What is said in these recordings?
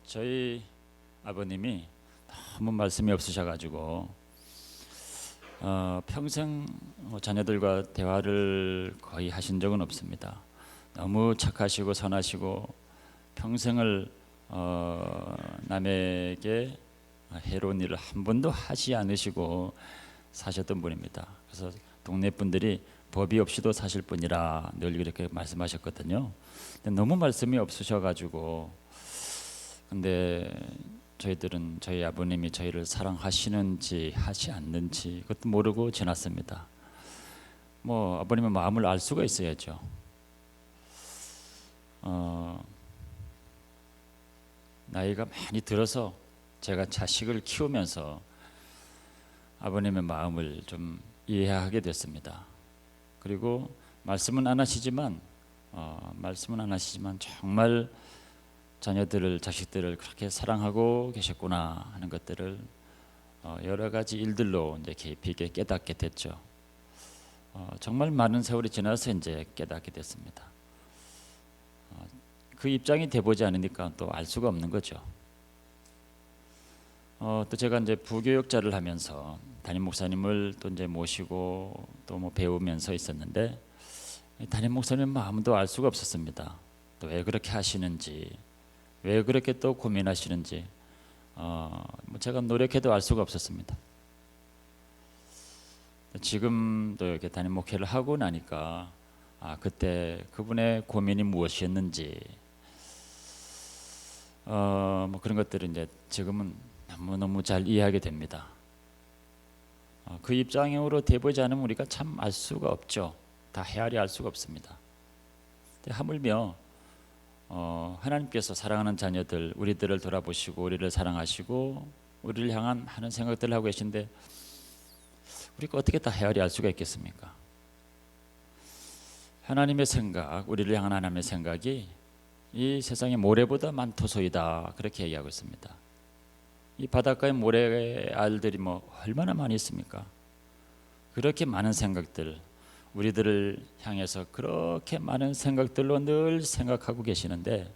저희 아버님이 너무 말씀이 없으셔가지고 평생 자녀들과 대화를 거의 하신 적은 없습니다. 너무 착하시고 선하시고 평생을 남에게 해로운 일을 한 번도 하지 않으시고 사셨던 분입니다. 그래서 동네 분들이 법이 없이도 사실 분이라 늘 이렇게 말씀하셨거든요. 근데 너무 말씀이 없으셔가지고 근데 저희들은 저희 아버님이 저희를 사랑하시는지 하지 않는지 그것도 모르고 지났습니다. 뭐 아버님의 마음을 알 수가 있어야죠. 나이가 많이 들어서 제가 자식을 키우면서 아버님의 마음을 좀 이해하게 됐습니다. 그리고 말씀은 안 하시지만 정말 자녀들을 자식들을 그렇게 사랑하고 계셨구나 하는 것들을 여러 가지 일들로 이제 깊이 있게 깨닫게 됐죠. 정말 많은 세월이 지나서 이제 깨닫게 됐습니다. 그 입장이 돼보지 않으니까 또 알 수가 없는 거죠. 또 제가 이제 부교육자를 하면서 담임 목사님을 또 이제 모시고 또 뭐 배우면서 있었는데 담임 목사님 마음도 알 수가 없었습니다. 또 왜 그렇게 하시는지, 왜 그렇게 또 고민하시는지, 뭐 제가 노력해도 알 수가 없었습니다. 지금도 이렇게 담임 목회를 하고 나니까 그때 그분의 고민이 무엇이었는지, 뭐 그런 것들을 이제 지금은 너무너무 잘 이해하게 됩니다. 그 입장으로 돼보지 않으면 우리가 참 알 수가 없죠. 다 헤아려 알 수가 없습니다. 하물며 하나님께서 사랑하는 자녀들, 우리들을 돌아보시고 우리를 사랑하시고 우리를 향한 많은 생각들을 하고 계신데 우리가 어떻게 다 헤아려 알 수가 있겠습니까? 하나님의 생각, 우리를 향한 하나님의 생각이 이 세상의 모래보다 많도소이다, 그렇게 얘기하고 있습니다. 이 바닷가에 모래알들이 뭐 얼마나 많이 있습니까? 그렇게 많은 생각들, 우리들을 향해서 그렇게 많은 생각들로 늘 생각하고 계시는데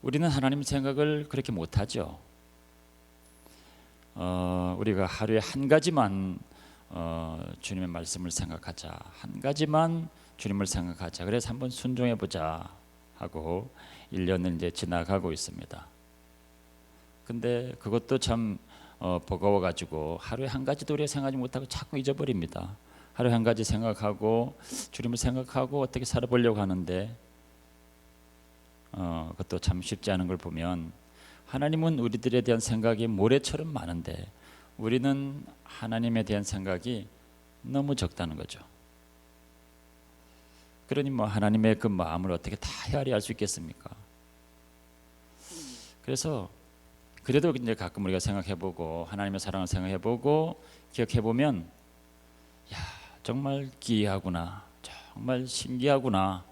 우리는 하나님 생각을 그렇게 못하죠. 우리가 하루에 한 가지만 주님의 말씀을 생각하자, 한 가지만 주님을 생각하자, 그래서 한번 순종해 보자 하고 1년을 이제 지나가고 있습니다. 근데 그것도 참 버거워가지고 하루에 한 가지도 우리가 생각하지 못하고 자꾸 잊어버립니다. 하루에 한 가지 생각하고 주님을 생각하고 어떻게 살아보려고 하는데 그것도 참 쉽지 않은 걸 보면 하나님은 우리들에 대한 생각이 모래처럼 많은데 우리는 하나님에 대한 생각이 너무 적다는 거죠. 그러니 뭐 하나님의 그 마음을 어떻게 다 헤아려 알 수 있겠습니까? 그래서 그래도 이제 가끔 우리가 생각해보고 하나님의 사랑을 생각해보고 기억해보면 야, 정말 기이하구나, 정말 신기하구나,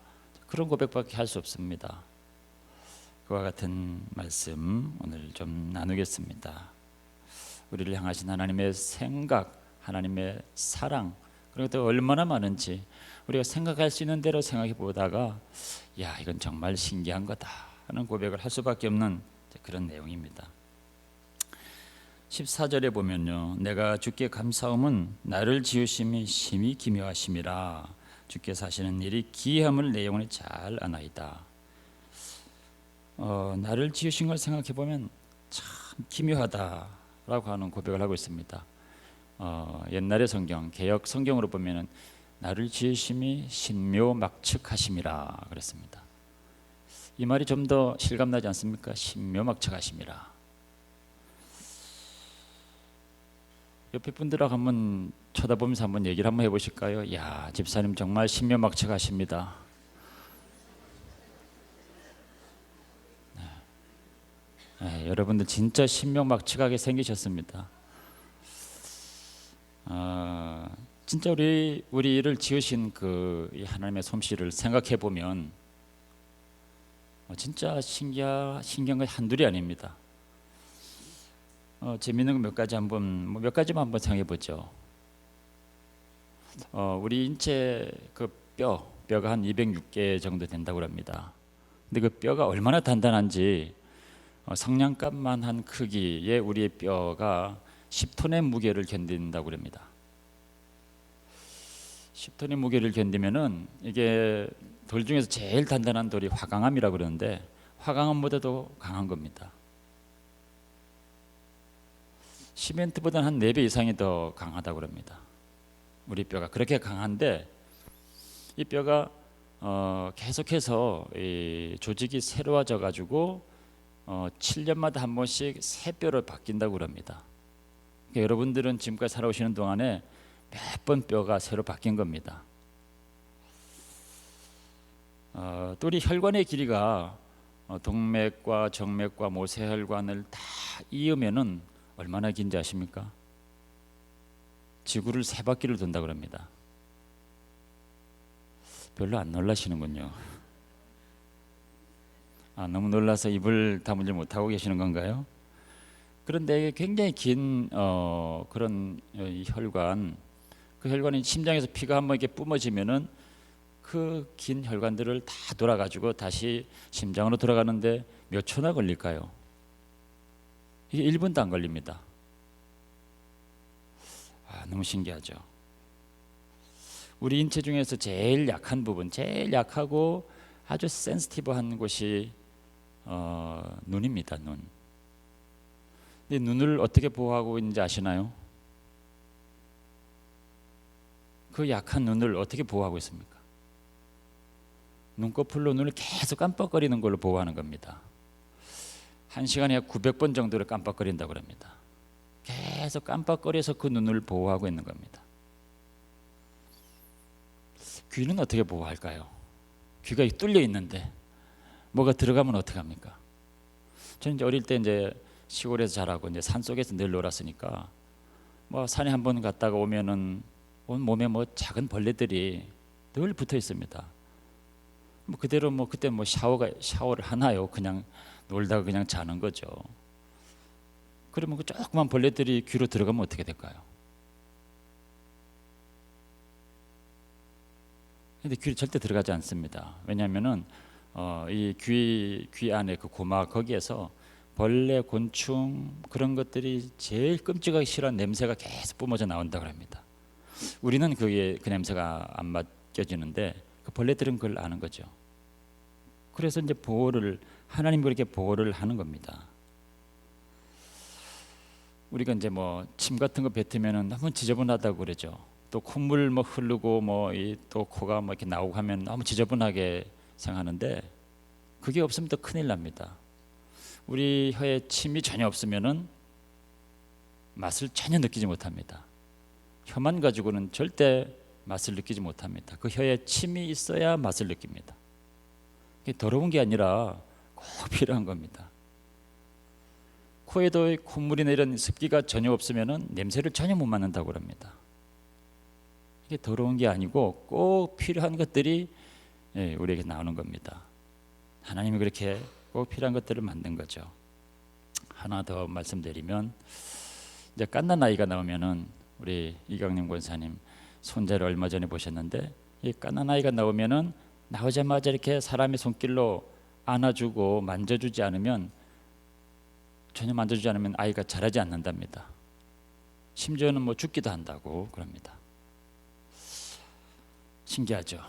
그런 고백밖에 할 수 없습니다. 그와 같은 말씀 오늘 좀 나누겠습니다. 우리를 향하신 하나님의 생각, 하나님의 사랑, 그리고 또 얼마나 많은지 우리가 생각할 수 있는 대로 생각해 보다가 야, 이건 정말 신기한 거다 하는 고백을 할 수밖에 없는 그런 내용입니다. 14절에 보면요, 내가 주께 감사함은 나를 지으심이 심히 기묘하심이라, 주께서 하시는 일이 기이함을 내 영혼에 잘 아나이다. 나를 지으신 걸 생각해 보면 참 기묘하다라고 하는 고백을 하고 있습니다. 옛날의 성경, 개역 성경으로 보면은 나를 지으심이 신묘막측하심이라 그랬습니다. 이 말이 좀 더 실감나지 않습니까? 신묘막측하심이라. 옆에 분들하고 한번 쳐다보면서 한번 얘기를 한번 해보실까요? 야, 집사님 정말 신묘막측하십니다. 네, 여러분들 진짜 신묘막측하게 생기셨습니다. 진짜 우리를 지으신 그 하나님의 솜씨를 생각해 보면 진짜 신기한 게 한둘이 아닙니다. 재밌는 거 몇 가지 몇 가지만 한번 생각해 보죠. 우리 인체 그 뼈가 한 206개 정도 된다고 합니다. 근데 그 뼈가 얼마나 단단한지 성냥갑만한 크기의 우리의 뼈가 10톤의 무게를 견딘다고 그럽니다. 10톤의 무게를 견디면은 이게 돌 중에서 제일 단단한 돌이 화강암이라고 그러는데 화강암보다도 강한 겁니다. 시멘트보다는 한 4배 이상이 더 강하다고 그럽니다. 우리 뼈가 그렇게 강한데 이 뼈가 계속해서 이 조직이 새로워져 가지고 7년마다 한 번씩 새 뼈로 바뀐다고 그럽니다. 그러니까 여러분들은 지금까지 살아오시는 동안에 몇 번 뼈가 새로 바뀐 겁니다. 또 우리 혈관의 길이가 동맥과 정맥과 모세혈관을 다 이으면은 얼마나 긴지 아십니까? 지구를 3바퀴를 돈다고 합니다. 별로 안 놀라시는군요. 너무 놀라서 입을 다물지 못하고 계시는 건가요? 그런데 굉장히 긴 그런 혈관, 그 혈관이 심장에서 피가 한번 이렇게 뿜어지면은 그 긴 혈관들을 다 돌아가지고 다시 심장으로 돌아가는데 몇 초나 걸릴까요? 이게 1분도 안 걸립니다. 너무 신기하죠. 우리 인체 중에서 제일 약한 부분, 제일 약하고 아주 센시티브한 곳이 눈입니다. 눈. 근데 눈을 어떻게 보호하고 있는지 아시나요? 그 약한 눈을 어떻게 보호하고 있습니까? 눈꺼풀로 눈을 계속 깜빡거리는 걸로 보호하는 겁니다. 1시간에 약 900번 정도를 깜빡거린다고 합니다. 계속 깜빡거려서 그 눈을 보호하고 있는 겁니다. 귀는 어떻게 보호할까요? 귀가 뚫려 있는데 뭐가 들어가면 어떡합니까? 저는 이제 어릴 때 이제 시골에서 자라고 이제 산 속에서 늘 놀았으니까 뭐 산에 한번 갔다가 오면은 온 몸에 뭐 작은 벌레들이 늘 붙어 있습니다. 뭐 그대로 뭐 그때 뭐 샤워를 하나요? 그냥 놀다가 그냥 자는 거죠. 그러면 그 조그만 벌레들이 귀로 들어가면 어떻게 될까요? 근데 귀로 절대 들어가지 않습니다. 왜냐하면은 이 귀 안에 그 고막 거기에서 벌레, 곤충 그런 것들이 제일 끔찍하기 싫어하는 냄새가 계속 뿜어져 나온다고 합니다. 우리는 그게 그 냄새가 안 맡겨지는데 그 벌레들은 그걸 아는 거죠. 그래서 이제 하나님 그렇게 보호를 하는 겁니다. 우리가 이제 뭐 침 같은 거 뱉으면은 너무 지저분하다고 그러죠. 또 콧물 뭐 흐르고 뭐 또 코가 뭐 이렇게 나오고 하면 너무 지저분하게 생각하는데 그게 없으면 또 큰일 납니다. 우리 혀에 침이 전혀 없으면은 맛을 전혀 느끼지 못합니다. 혀만 가지고는 절대 맛을 느끼지 못합니다. 그 혀에 침이 있어야 맛을 느낍니다. 이게 더러운 게 아니라 꼭 필요한 겁니다. 코에도 콧물이나 이런 습기가 전혀 없으면은 냄새를 전혀 못 맡는다고 합니다. 이게 더러운 게 아니고 꼭 필요한 것들이 우리에게 나오는 겁니다. 하나님이 그렇게 꼭 필요한 것들을 만든 거죠. 하나 더 말씀드리면 이제 갓난 아이가 나오면은 우리 이강림 권사님 손자를 얼마 전에 보셨는데 이 갓난 아이가 나오면은 나오자마자 이렇게 사람의 손길로 안아주고 만져주지 않으면 전혀 만져주지 않으면 아이가 자라지 않는답니다. 심지어는 뭐 죽기도 한다고 그럽니다. 신기하죠.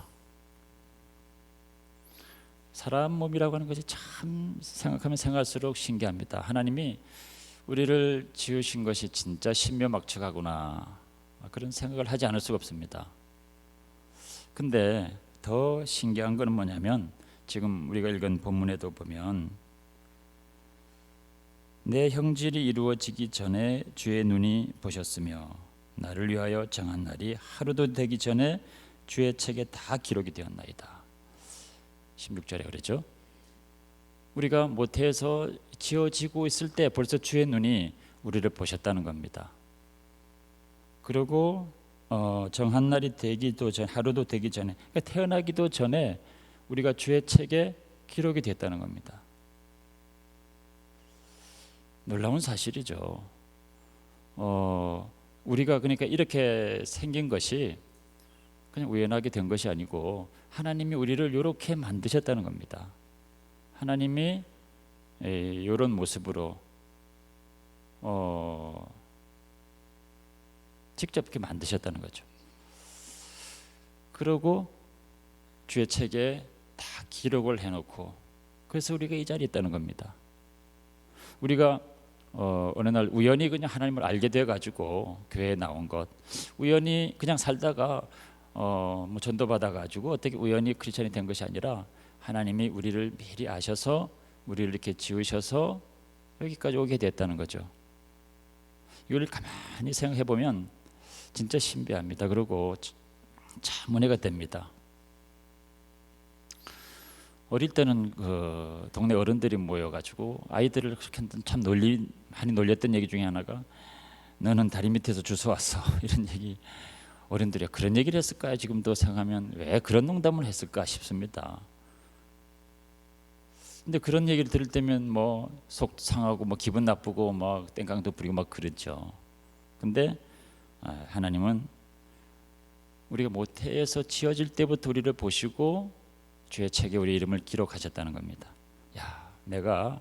사람 몸이라고 하는 것이 참 생각하면 생각할수록 신기합니다. 하나님이 우리를 지으신 것이 진짜 신묘막측하구나 그런 생각을 하지 않을 수가 없습니다. 근데 더 신기한 것은 뭐냐면 지금 우리가 읽은 본문에도 보면 내 형질이 이루어지기 전에 주의 눈이 보셨으며 나를 위하여 정한 날이 하루도 되기 전에 주의 책에 다 기록이 되었나이다. 16절에 그러죠. 우리가 모태에서 지어지고 있을 때 벌써 주의 눈이 우리를 보셨다는 겁니다. 그리고 정한 날이 되기도 전 하루도 되기 전에 그러니까 태어나기도 전에 우리가 주의 책에 기록이 됐다는 겁니다. 놀라운 사실이죠. 우리가 그러니까 이렇게 생긴 것이 그냥 우연하게 된 것이 아니고 하나님이 우리를 이렇게 만드셨다는 겁니다. 하나님이 이런 모습으로 직접 이렇게 만드셨다는 거죠. 그러고 주의 책에 다 기록을 해놓고, 그래서 우리가 이 자리에 있다는 겁니다. 우리가 어느 날 우연히 그냥 하나님을 알게 돼 가지고 교회에 나온 것, 우연히 그냥 살다가 뭐 전도 받아 가지고 어떻게 우연히 크리스천이 된 것이 아니라 하나님이 우리를 미리 아셔서 우리를 이렇게 지으셔서 여기까지 오게 됐다는 거죠. 이걸 가만히 생각해 보면 진짜 신비합니다. 그리고 참 은혜가 됩니다. 어릴 때는 그 동네 어른들이 모여가지고 아이들을 그렇게 참 많이 놀렸던 얘기 중에 하나가, 너는 다리 밑에서 주워왔어 이런 얘기. 어른들이 그런 얘기를 했을까요? 지금도 생각하면 왜 그런 농담을 했을까 싶습니다. 근데 그런 얘기를 들을 때면 뭐 속 상하고 뭐 기분 나쁘고 막 땡깡도 부리고 막 그러죠. 근데 하나님은 우리가 모태에서 지어질 때부터 우리를 보시고 주의 책에 우리 이름을 기록하셨다는 겁니다. 야, 내가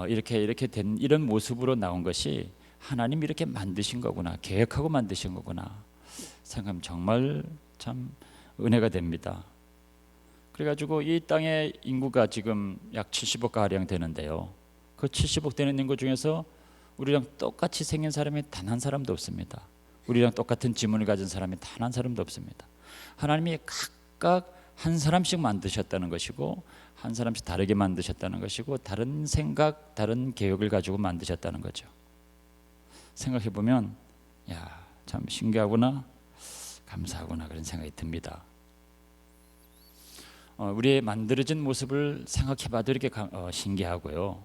이렇게 된 이런 모습으로 나온 것이 하나님이 이렇게 만드신 거구나, 계획하고 만드신 거구나 생각하면 정말 참 은혜가 됩니다. 그래가지고 이 땅의 인구가 지금 약 70억 가량 되는데요, 그 70억 되는 인구 중에서 우리랑 똑같이 생긴 사람이 단 한 사람도 없습니다. 우리랑 똑같은 지문을 가진 사람이 단 한 사람도 없습니다. 하나님이 각각 한 사람씩 만드셨다는 것이고, 한 사람씩 다르게 만드셨다는 것이고, 다른 생각, 다른 계획을 가지고 만드셨다는 거죠. 생각해 보면 야, 참 신기하구나, 감사하구나 그런 생각이 듭니다. 우리의 만들어진 모습을 생각해 봐도 이렇게 신기하고요.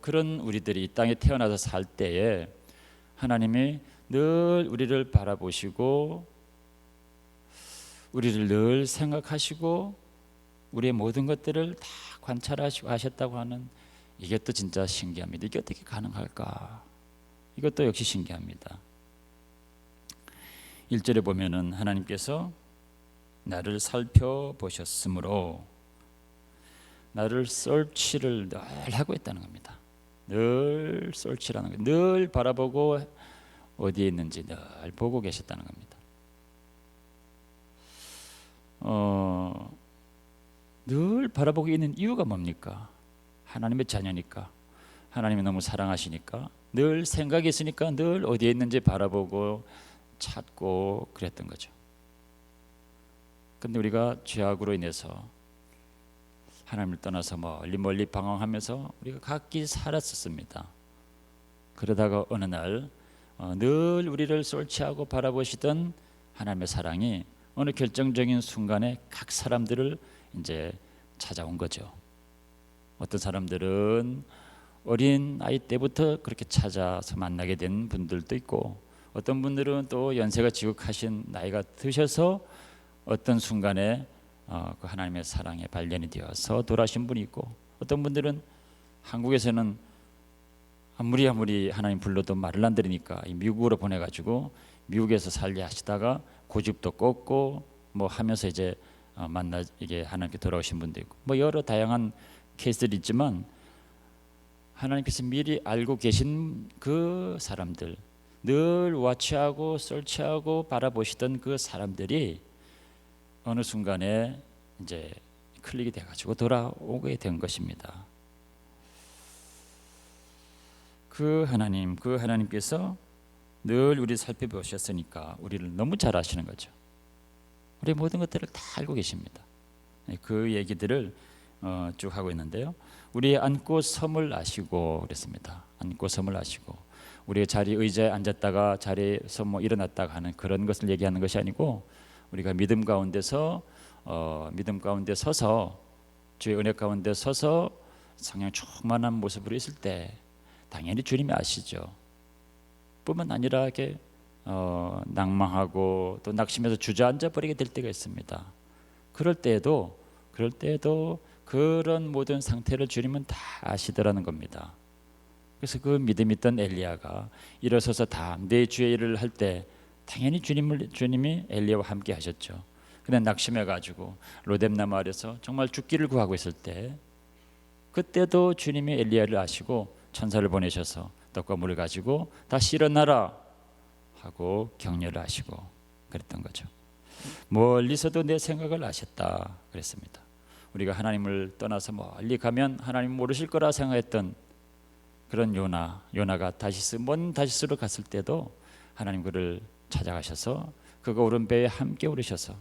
그런 우리들이 이 땅에 태어나서 살 때에 하나님이 늘 우리를 바라보시고 우리를 늘 생각하시고 우리의 모든 것들을 다 관찰하시고 하셨다고 하는, 이게 또 진짜 신기합니다. 이게 어떻게 가능할까? 이것도 역시 신기합니다. 1절에 보면은 하나님께서 나를 살펴보셨으므로, 나를 서치를 늘 하고 있다는 겁니다. 늘 서치라는 거예요. 늘 바라보고 어디에 있는지 늘 보고 계셨다는 겁니다. 늘 바라보고 있는 이유가 뭡니까? 하나님의 자녀니까, 하나님이 너무 사랑하시니까, 늘 생각이 있으니까 늘 어디에 있는지 바라보고 찾고 그랬던 거죠. 근데 우리가 죄악으로 인해서 하나님을 떠나서 멀리 방황하면서 우리가 각기 살았었습니다. 그러다가 어느 날 늘 우리를 솔치하고 바라보시던 하나님의 사랑이 어느 결정적인 순간에 각 사람들을 이제 찾아온 거죠. 어떤 사람들은 어린 아이 때부터 그렇게 찾아서 만나게 된 분들도 있고, 어떤 분들은 또 연세가 지극하신 나이가 드셔서 어떤 순간에 그 하나님의 사랑에 발견이 되어서 돌아가신 분이 있고, 어떤 분들은 한국에서는 아무리 하나님 불러도 말을 안 들으니까 미국으로 보내가지고 미국에서 살게 하시다가 고집도 꺾고 뭐 하면서 이제 이게 하나님께 돌아오신 분도 있고, 뭐 여러 다양한 케이스들이 있지만, 하나님께서 미리 알고 계신 그 사람들, 늘 와치하고 설치하고 바라보시던 그 사람들이 어느 순간에 이제 클릭이 돼가지고 돌아오게 된 것입니다. 그 하나님께서 늘 우리 살펴보셨으니까 우리를 너무 잘 아시는 거죠. 우리 모든 것들을 다 알고 계십니다. 그 얘기들을 쭉 하고 있는데요, 우리의 앉고 섬을 아시고 그랬습니다. 앉고 섬을 아시고, 우리의 자리 의자에 앉았다가 자리에서 뭐 일어났다가 하는 그런 것을 얘기하는 것이 아니고, 우리가 믿음 가운데 서서 주의 은혜 가운데 서서 성령 충만한 모습으로 있을 때 당연히 주님이 아시죠. 뿐만 아니라 이렇게 낭망하고 또 낙심해서 주저앉아 버리게 될 때가 있습니다. 그럴 때에도 그런 모든 상태를 주님은 다 아시더라는 겁니다. 그래서 그 믿음 있던 엘리야가 일어서서 담대히 주의 일을 할 때 당연히 주님이 엘리야와 함께 하셨죠. 근데 낙심해 가지고 로뎀나무 아래서 정말 죽기를 구하고 있을 때 그때도 주님이 엘리야를 아시고 천사를 보내셔서 떡과 물을 가지고 다시 일어나라 하고 격려를 하시고 그랬던 거죠. 멀리서도 내 생각을 아셨다 그랬습니다. 우리가 하나님을 떠나서 멀리 가면 하나님 모르실 거라 생각했던 그런 요나가 먼 다시스로 갔을 때도 하나님 그를 찾아가셔서 그가 오른 배에 함께 오르셔서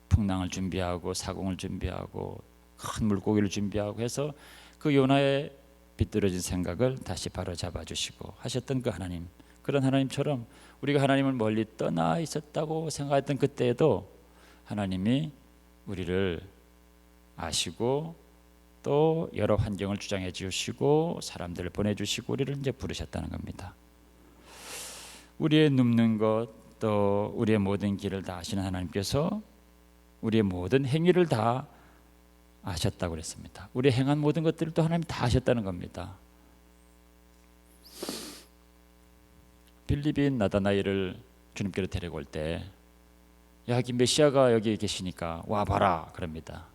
풍랑을 준비하고 사공을 준비하고 큰 물고기를 준비하고 해서 그 요나의 비뚤어진 생각을 다시 바로잡아 주시고 하셨던 그 하나님, 그런 하나님처럼 우리가 하나님을 멀리 떠나 있었다고 생각했던 그때에도 하나님이 우리를 아시고 또 여러 환경을 주장해 주시고 사람들을 보내주시고 우리를 이제 부르셨다는 겁니다. 우리의 눕는 것 또 우리의 모든 길을 다 아시는 하나님께서 우리의 모든 행위를 다 아셨다고 그랬습니다. 우리 행한 모든 것들을 또 하나님 다 아셨다는 겁니다. 빌립인 나다나엘을 주님께로 데리고 올 때 여기 메시아가 여기 계시니까 와봐라 그럽니다.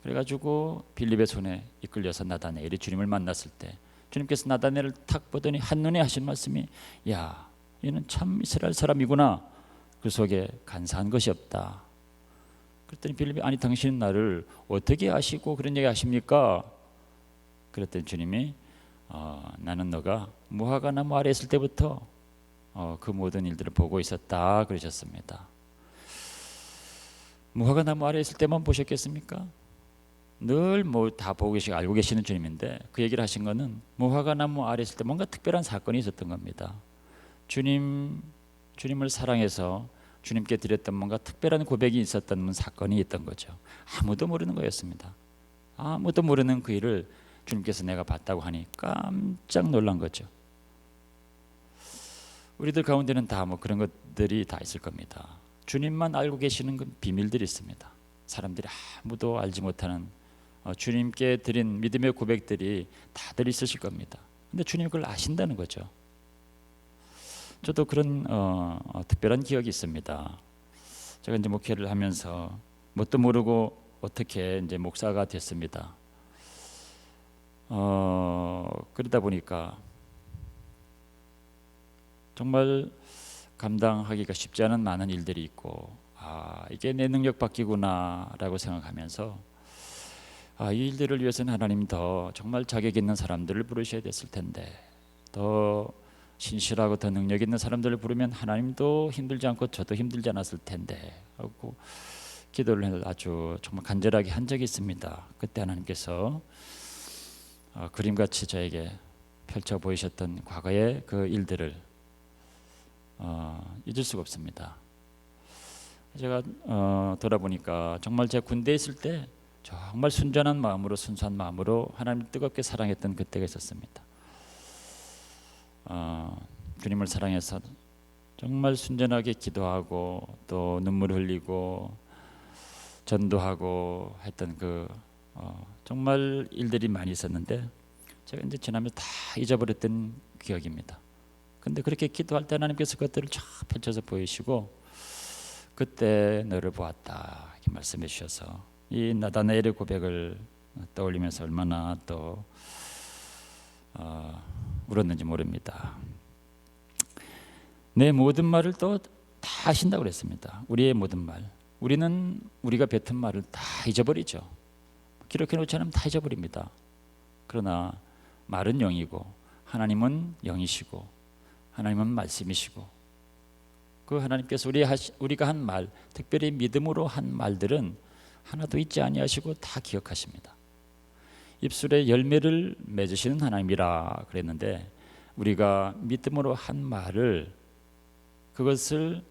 그래가지고 빌립의 손에 이끌려서 나다나엘이 주님을 만났을 때 주님께서 나다나엘을 탁 보더니 한눈에 하신 말씀이 야 얘는 참 이스라엘 사람이구나. 그 속에 간사한 것이 없다. 그랬더니 빌립이 아니 당신은 나를 어떻게 아시고 그런 얘기 하십니까? 그랬더니 주님이 나는 너가 무화과 나무 아래 있을 때부터 그 모든 일들을 보고 있었다 그러셨습니다. 무화과 나무 아래 있을 때만 보셨겠습니까? 늘 뭐 다 보고 계시고 알고 계시는 주님인데 그 얘기를 하신 거는 무화과 나무 아래 있을 때 뭔가 특별한 사건이 있었던 겁니다. 주님을 사랑해서 주님께 드렸던 뭔가 특별한 고백이 있었던 사건이 있던 거죠. 아무도 모르는 거였습니다. 아무도 모르는 그 일을 주님께서 내가 봤다고 하니 깜짝 놀란 거죠. 우리들 가운데는 다 뭐 그런 것들이 다 있을 겁니다. 주님만 알고 계시는 그 비밀들이 있습니다. 사람들이 아무도 알지 못하는 주님께 드린 믿음의 고백들이 다들 있으실 겁니다. 근데 주님이 그걸 아신다는 거죠. 저도 그런 특별한 기억이 있습니다. 제가 이제 목회를 하면서 뭣도 모르고 어떻게 이제 목사가 됐습니다. 그러다 보니까 정말 감당하기가 쉽지 않은 많은 일들이 있고 이게 내 능력 밖이구나라고 생각하면서 이 일들을 위해서는 하나님 더 정말 자격 있는 사람들을 부르셔야 됐을 텐데 더 신실하고 더 능력 있는 사람들을 부르면 하나님도 힘들지 않고 저도 힘들지 않았을 텐데 하고 기도를 아주 정말 간절하게 한 적이 있습니다. 그때 하나님께서 그림같이 저에게 펼쳐 보이셨던 과거의 그 일들을 잊을 수가 없습니다. 제가 돌아보니까 정말 제가 군대에 있을 때 정말 순전한 마음으로 순수한 마음으로 하나님을 뜨겁게 사랑했던 그때가 있었습니다. 주님을 사랑해서 정말 순전하게 기도하고 또 눈물 흘리고 전도하고 했던 그 정말 일들이 많이 있었는데 제가 이제 지나면서 다 잊어버렸던 기억입니다. 근데 그렇게 기도할 때 하나님께서 그것들을 쫙 펼쳐서 보이시고 그때 너를 보았다 이렇게 말씀해 주셔서 이 나다나엘의 고백을 떠올리면서 얼마나 또 울었는지 모릅니다. 내 모든 말을 또 다 하신다고 그랬습니다. 우리의 모든 말, 우리가 뱉은 말을 다 잊어버리죠. 기록해 놓지 않으면 다 잊어버립니다. 그러나 말은 영이고 하나님은 영이시고 하나님은 말씀이시고 그 하나님께서 우리가 한 말, 특별히 믿음으로 한 말들은 하나도 잊지 아니하시고 다 기억하십니다. 입술에 열매를 맺으시는 하나님이라 그랬는데 우리가 믿음으로 한 말을 그것을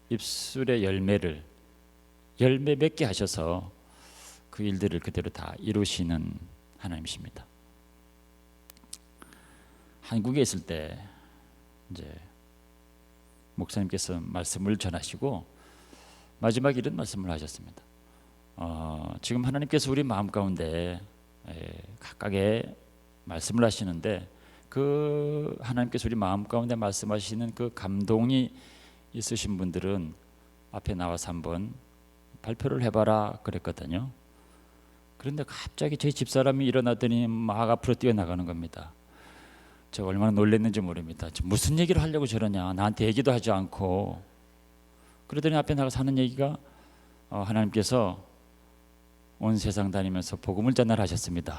입술의 열매 맺게 하셔서 그 일들을 그대로 다 이루시는 하나님이십니다. 한국에 있을 때 이제 목사님께서 말씀을 전하시고 마지막 이런 말씀을 하셨습니다. 지금 하나님께서 우리 마음 가운데 각각의 말씀을 하시는데 그 하나님께서 우리 마음 가운데 말씀하시는 그 감동이 있으신 분들은 앞에 나와서 한번 발표를 해봐라 그랬거든요. 그런데 갑자기 저희 집사람이 일어나더니 막 앞으로 뛰어나가는 겁니다. 제가 얼마나 놀랐는지 모릅니다. 무슨 얘기를 하려고 저러냐, 나한테 얘기도 하지 않고. 그러더니 앞에 나가서 하는 얘기가 하나님께서 온 세상 다니면서 복음을 전달하셨습니다.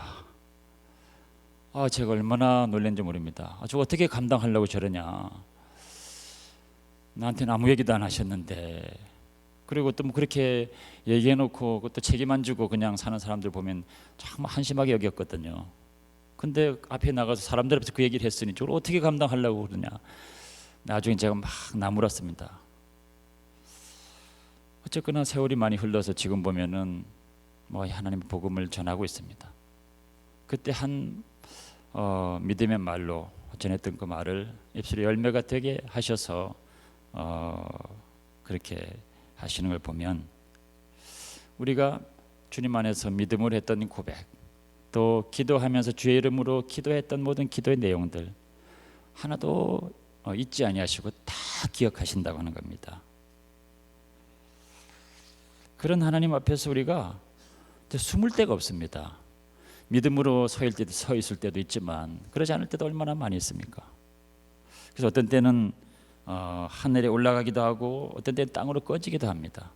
제가 얼마나 놀랐는지 모릅니다. 저 어떻게 감당하려고 저러냐, 나한테는 아무 얘기도 안 하셨는데. 그리고 또 뭐 그렇게 얘기해놓고 그것도 책임 안 주고 그냥 사는 사람들 보면 정말 한심하게 여겼거든요. 근데 앞에 나가서 사람들 앞에서 그 얘기를 했으니 저걸 어떻게 감당하려고 그러냐. 나중에 제가 막 나무랐습니다. 어쨌거나 세월이 많이 흘러서 지금 보면은 하나님 복음을 전하고 있습니다. 그때 한 믿음의 말로 전했던 그 말을 입술에 열매가 되게 하셔서 그렇게 하시는 걸 보면, 우리가 주님 안에서 믿음을 했던 고백, 또 기도하면서 주의 이름으로 기도했던 모든 기도의 내용들 하나도 잊지 아니하시고 다 기억하신다고 하는 겁니다. 그런 하나님 앞에서 우리가 숨을 데가 없습니다. 믿음으로 서 있을 때도 있지만 그러지 않을 때도 얼마나 많이 있습니까? 그래서 어떤 때는 하늘에 올라가기도 하고 어떤 때는 땅으로 꺼지기도 합니다.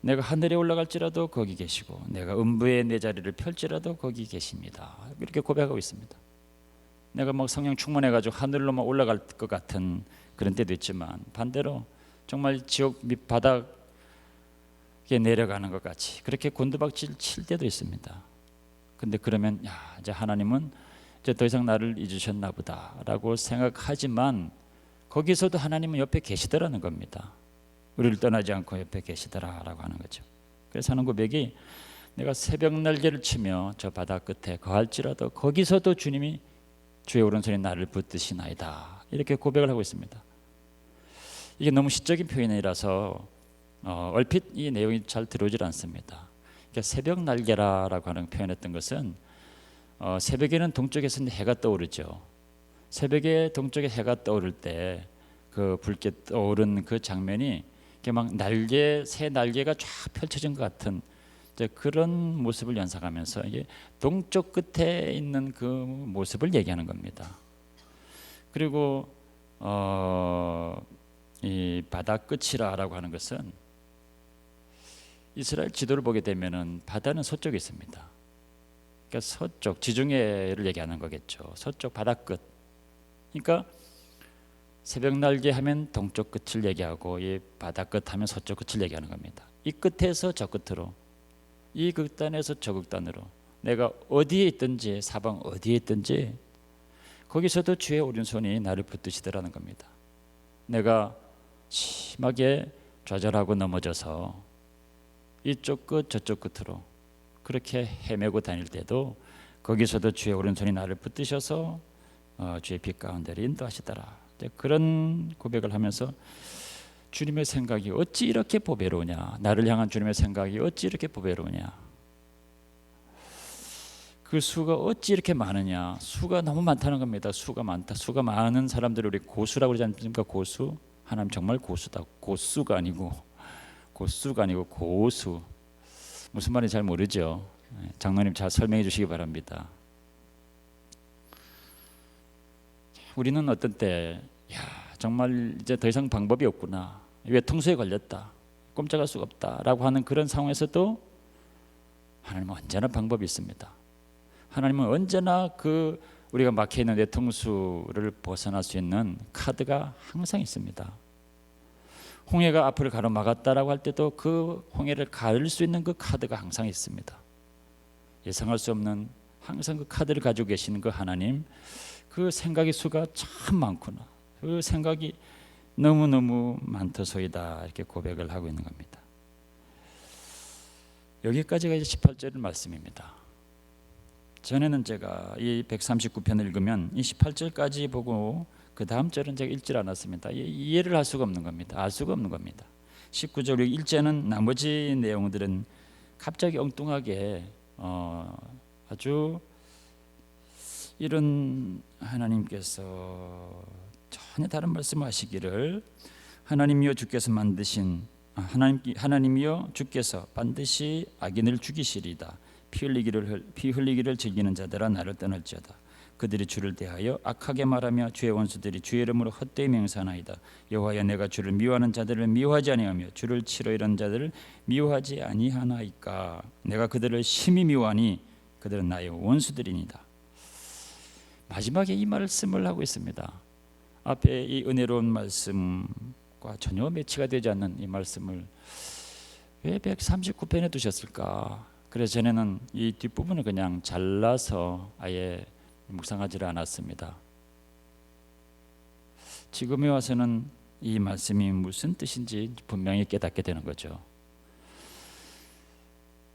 내가 하늘에 올라갈지라도 거기 계시고 내가 음부에 내 자리를 펼지라도 거기 계십니다. 이렇게 고백하고 있습니다. 내가 성령 충만해가지고 하늘로 올라갈 것 같은 그런 때도 있지만, 반대로 정말 지옥 밑바닥에 내려가는 것 같이 그렇게 곤두박질 칠 때도 있습니다. 근데 그러면 이제 하나님은 이제 더 이상 나를 잊으셨나 보다라고 생각하지만, 거기서도 하나님은 옆에 계시더라는 겁니다. 우리를 떠나지 않고 옆에 계시더라라고 하는 거죠. 그래서 하는 고백이, 내가 새벽 날개를 치며 저 바다 끝에 거할지라도 거기서도 주님이 주의 오른손이 나를 붙드시나이다, 이렇게 고백을 하고 있습니다. 이게 너무 시적인 표현이라서 얼핏 이 내용이 잘 들어오질 않습니다. 그러니까 새벽 날개라고 하는 표현했던 것은 새벽에는 동쪽에서는 해가 떠오르죠. 새벽에 동쪽에 해가 떠오를 때 그 붉게 떠오른 그 장면이 이렇게 막 새 날개가 쫙 펼쳐진 것 같은 그런 모습을 연상하면서 이게 동쪽 끝에 있는 그 모습을 얘기하는 겁니다. 그리고 이 바다 끝이라고 하는 것은, 이스라엘 지도를 보게 되면은 바다는 서쪽에 있습니다. 그러니까 서쪽 지중해를 얘기하는 거겠죠. 서쪽 바다 끝. 그러니까 새벽 날개 하면 동쪽 끝을 얘기하고 이 바다 끝 하면 서쪽 끝을 얘기하는 겁니다. 이 끝에서 저 끝으로, 이 극단에서 저 극단으로, 내가 어디에 있든지, 사방 어디에 있든지 거기서도 주의 오른손이 나를 붙드시더라는 겁니다. 내가 심하게 좌절하고 넘어져서 이쪽 끝 저쪽 끝으로 그렇게 헤매고 다닐 때도 거기서도 주의 오른손이 나를 붙드셔서 주의 빛 가운데를 인도하시더라. 그런 고백을 하면서 주님의 생각이 어찌 이렇게 보배로우냐, 나를 향한 주님의 생각이 어찌 이렇게 보배로우냐, 그 수가 어찌 이렇게 많으냐. 수가 너무 많다는 겁니다. 수가 많다. 수가 많은 사람들을 우리 고수라고 그러지 않습니까? 고수. 하나님 정말 고수다. 고수가 아니고 고수. 무슨 말인지 잘 모르죠. 장로님 잘 설명해 주시기 바랍니다. 우리는 어떤 때 정말 이제 더 이상 방법이 없구나, 외통수에 걸렸다, 꼼짝할 수가 없다라고 하는 그런 상황에서도 하나님은 언제나 방법이 있습니다. 하나님은 언제나 우리가 막혀있는 외통수를 벗어날 수 있는 카드가 항상 있습니다. 홍해가 앞을 가로막았다라고 할 때도 그 홍해를 가를 수 있는 그 카드가 항상 있습니다. 예상할 수 없는 항상 그 카드를 가지고 계시는 그 하나님, 그 생각의 수가 참 많구나, 그 생각이 너무너무 많더소이다, 이렇게 고백을 하고 있는 겁니다. 여기까지가 이제 18절 말씀입니다. 전에는 제가 이 139편을 읽으면 이 18절까지 보고 그 다음 절은 제가 읽질 않았습니다. 이해를 할 수가 없는 겁니다. 알 수가 없는 겁니다. 19절 읽자는 나머지 내용들은 갑자기 엉뚱하게 아주 이런 하나님께서 전혀 다른 말씀을 하시기를, 하나님이여 주께서 만드신 하나님이여 주께서 반드시 악인을 죽이시리이다. 피 흘리기를 즐기는 자들아 나를 떠날지어다. 그들이 주를 대하여 악하게 말하며 주의 원수들이 주의 이름으로 헛되이 맹세하나이다. 여호와여 내가 주를 미워하는 자들을 미워하지 아니하며 주를 치러 이런 자들을 미워하지 아니하나이까. 내가 그들을 심히 미워하니 그들은 나의 원수들이니이다. 마지막에 이 말씀을 하고 있습니다. 앞에 이 은혜로운 말씀과 전혀 매치가 되지 않는 이 말씀을 왜 139편에 두셨을까? 그래서 전에는 이 뒷부분을 그냥 잘라서 아예 묵상하지를 않았습니다. 지금에 와서는 이 말씀이 무슨 뜻인지 분명히 깨닫게 되는 거죠.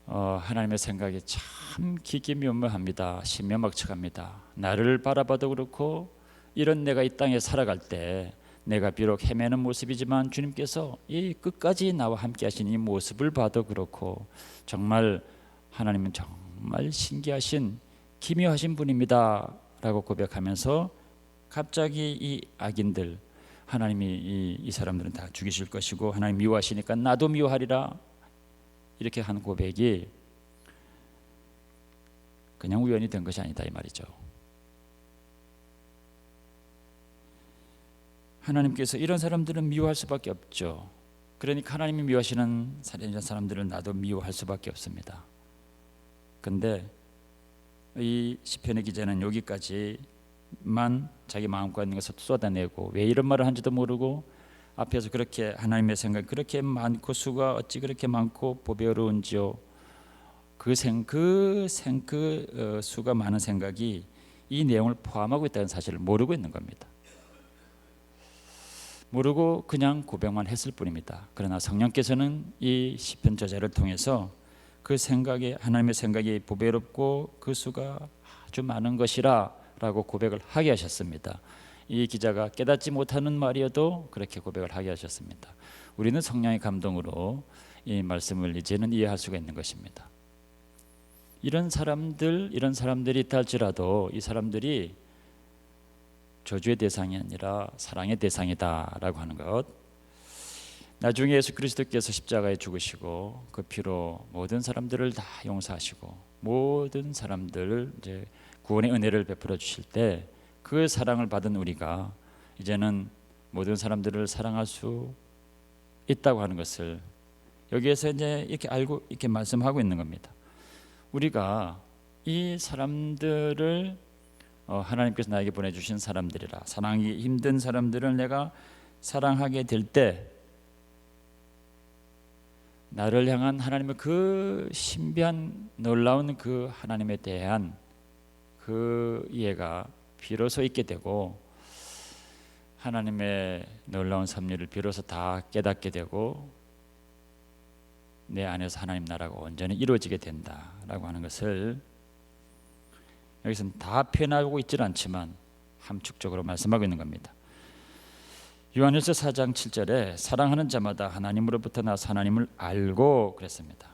하나님의 생각이 참 기기묘묘합니다. 신묘막측합니다. 나를 바라봐도 그렇고 이런 내가 이 땅에 살아갈 때 내가 비록 헤매는 모습이지만 주님께서 이 끝까지 나와 함께 하신 이 모습을 봐도 그렇고 정말 하나님은 정말 신기하신 기묘하신 분입니다 라고 고백하면서 갑자기 이 악인들 하나님이 이 사람들은 다 죽이실 것이고 하나님 미워하시니까 나도 미워하리라 이렇게 한 고백이 그냥 우연히 된 것이 아니다 이 말이죠. 하나님께서 이런 사람들은 미워할 수밖에 없죠. 그러니까 하나님이 미워하시는 사람들을 나도 미워할 수밖에 없습니다. 근데 이 시편의 기자는 여기까지만 자기 마음과 있는 것을 쏟아내고 왜 이런 말을 한지도 모르고 앞에서 그렇게 하나님의 생각이 그렇게 많고 수가 어찌 그렇게 많고 보배로운지요. 그 수가 많은 생각이 이 내용을 포함하고 있다는 사실을 모르고 있는 겁니다. 모르고 그냥 고백만 했을 뿐입니다. 그러나 성령께서는 이 시편 저자를 통해서 그 생각이 하나님의 생각이 보배롭고 그 수가 아주 많은 것이라 라고 고백을 하게 하셨습니다. 이 기자가 깨닫지 못하는 말이어도 그렇게 고백을 하게 하셨습니다. 우리는 성령의 감동으로 이 말씀을 이제는 이해할 수가 있는 것입니다. 이런 사람들이 있다 할지라도 이 사람들이 저주의 대상이 아니라 사랑의 대상이다 라고 하는 것. 나중에 예수 그리스도께서 십자가에 죽으시고 그 피로 모든 사람들을 다 용서하시고 모든 사람들을 이제 구원의 은혜를 베풀어 주실 때 그 사랑을 받은 우리가 이제는 모든 사람들을 사랑할 수 있다고 하는 것을 여기에서 이제 이렇게 알고 이렇게 말씀하고 있는 겁니다. 우리가 이 사람들을 하나님께서 나에게 보내주신 사람들이라 사랑하기 힘든 사람들을 내가 사랑하게 될 때 나를 향한 하나님의 그 신비한 놀라운 그 하나님에 대한 그 이해가 비로소 있게 되고 하나님의 놀라운 섭리를 비로소 다 깨닫게 되고 내 안에서 하나님 나라가 온전히 이루어지게 된다라고 하는 것을 여기서는 다 표현하고 있지는 않지만 함축적으로 말씀하고 있는 겁니다. 요한일서 4장 7절에 사랑하는 자마다 하나님으로부터 나서 하나님을 알고 그랬습니다.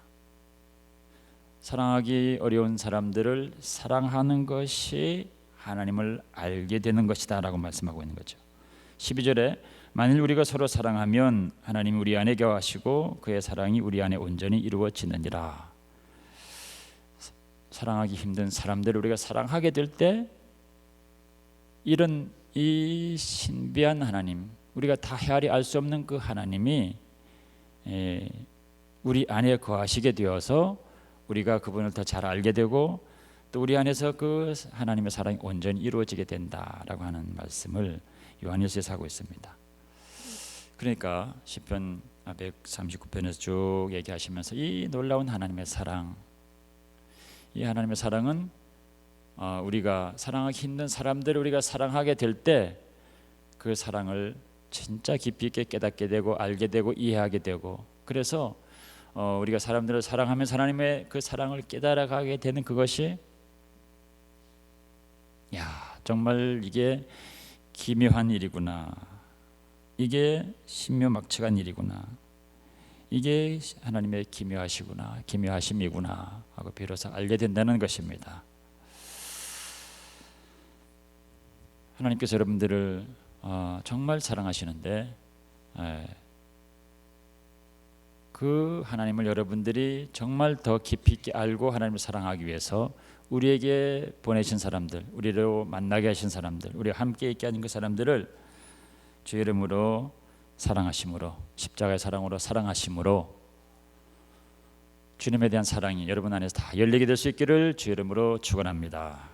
사랑하기 어려운 사람들을 사랑하는 것이 하나님을 알게 되는 것이다 라고 말씀하고 있는 거죠. 12절에 만일 우리가 서로 사랑하면 하나님이 우리 안에 거하시고 그의 사랑이 우리 안에 온전히 이루어지느니라. 사랑하기 힘든 사람들을 우리가 사랑하게 될 때 이런 이 신비한 하나님, 우리가 다 헤아리 알 수 없는 그 하나님이 우리 안에 거하시게 되어서 우리가 그분을 더 잘 알게 되고 또 우리 안에서 그 하나님의 사랑이 온전히 이루어지게 된다라고 하는 말씀을 요한일서에서 하고 있습니다. 그러니까 시편 139편에서 쭉 얘기하시면서 이 놀라운 하나님의 사랑, 이 하나님의 사랑은 우리가 사랑하기 힘든 사람들을 우리가 사랑하게 될 때 그 사랑을 진짜 깊이 있게 깨닫게 되고 알게 되고 이해하게 되고 그래서 우리가 사람들을 사랑하면서 하나님의 그 사랑을 깨달아가게 되는 그것이 정말 이게 기묘한 일이구나, 이게 신묘막측한 일이구나, 이게 하나님의 기묘하시구나, 기묘하심이구나 하고 비로소 알게 된다는 것입니다. 하나님께서 여러분들을 정말 사랑하시는데 그 하나님을 여러분들이 정말 더 깊이 있게 알고 하나님을 사랑하기 위해서 우리에게 보내신 사람들, 우리로 만나게 하신 사람들, 우리와 함께 있게 하는 그 사람들을 주 이름으로 사랑하심으로, 십자가의 사랑으로 사랑하심으로 주님에 대한 사랑이 여러분 안에서 다 열리게 될 수 있기를 주 이름으로 축원합니다.